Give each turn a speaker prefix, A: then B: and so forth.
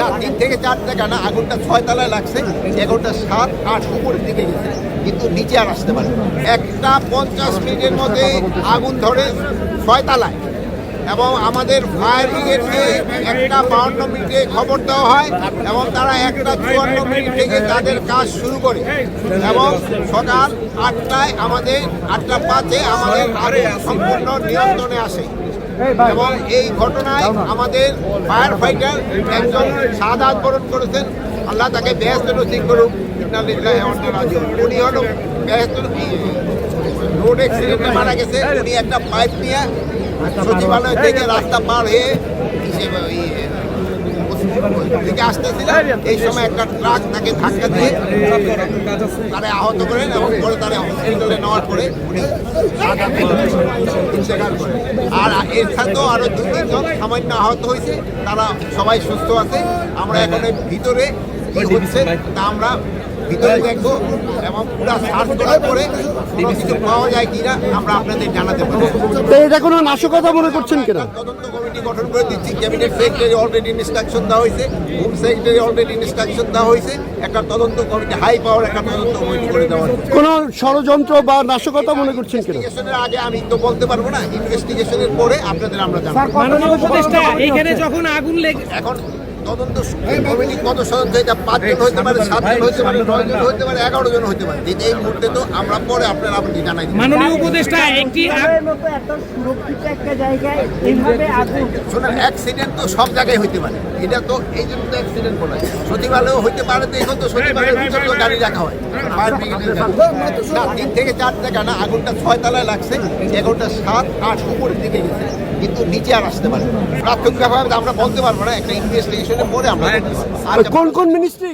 A: না 3 থেকে 4 টাকা না, আগুনটা 6 তলায় লাগছে, 11টা 7, 8 উপরের দিকে গেছে, কিন্তু নিচে আর আসতে পারে। একটা 50 মিনিটের মধ্যে আগুন ধরে 6 তলায়, এবং আমাদের ফায়ার ব্রিগেডকে 1:52 মিনিটে খবর দেওয়া হয় এবং তারা 1:54 মিনিট থেকে তাদের কাজ শুরু করে এবং সকাল 8টায় আমাদের 8:05-এ আমাদের আগুন সম্পূর্ণ নিয়ন্ত্রণে আসে। এবং এই ঘটনায় আমাদের ফায়ার ফাইটার একজন শাহাদাত বরণ করেছেন, আল্লাহ তাকে বেহেশতে নসিব করুক। উনি হল রোড অ্যাক্সিডেন্টে মারা গেছে। উনি একটা পাইপ নিয়ে সচিবালয় থেকে রাস্তা পার হয়ে দিকে আসতেছিলেন, এই সময় একটা ট্রাক তাকে ধাক্কা দিয়ে তারা আহত করেন এবং পরে তারা হসপিটালে নেওয়ার পরে উনি ইন্তেকাল করেন। আর এর সাথেও আরো 2-3 জন সামান্য আহত হয়েছে, তারা সবাই সুস্থ আছে। আমরা এখন ভিতরে কি হচ্ছে তা আমরা ভিতরে দেখবো এবং পুরো সার্চ করার পরে কোনো কিছু পাওয়া যায় কিনা আমরা আপনাদের জানাতে পারবো।
B: এটা কোনো নাশকতা মনে করছেন কিনা?
A: তদন্ত কমিটি গঠন করে দিচ্ছি। ক্যাবিনেট সেক্রেটারি অলরেডি ইনস্ট্রাকশন দেওয়া হয়েছে, হোম সেক্রেটারি অলরেডি ইনস্ট্রাকশন দেওয়া হয়েছে, একটা তদন্ত কমিটি, হাই পাওয়ার একটা তদন্ত কমিটি করে দেওয়া হয়েছে।
B: কোনো ষড়যন্ত্র বা নাশকতা মনে করছেন কিনা?
A: ইনভেস্টিগেশনের আগে আমি তো বলতে পারবো না, ইনভেস্টিগেশনের পরে আপনাদের আমরা জানাবো।
C: মাননীয় উপদেষ্টা, এইখানে যখন আগুন লেগে
A: এখন তদন্ত কমিটি কত সদস্য, এটা 5 জন হতে পারে, 7 জন হতে পারে, 9 জন হতে পারে, 11 জন হতে পারে। এই মুহূর্তে তো আমরা পরে আপনারা আপনি জানাই দিন।
C: মাননীয় উপদেষ্টা একটি
D: সুরক্ষিত একটা জায়গায় এইভাবে আগুন,
A: শোনেন, অ্যাক্সিডেন্ট তো সব জায়গায় হইতে পারে, এটা তো এই জন্য তো অ্যাক্সিডেন্ট বলা হয়। সচিবালয়েও হইতে পারে, তো এখন তো সচিবালয়ের ভিতরে তো গাড়ি রাখা হয় ফায়ার ব্রিগেডের গাড়ি। না 3 থেকে 4 টাকা না, আগুনটা 6 তলায় লাগছে, 11টা 7, 8 উপরের দিকে গেছে, কিন্তু নিচে আর আসতে পারে। প্রাথমিকভাবে আমরা বলতে পারবো না, একটা ইনভেস্টিগেশনের পরে আমরা
B: কোন মিনিস্ট্রি?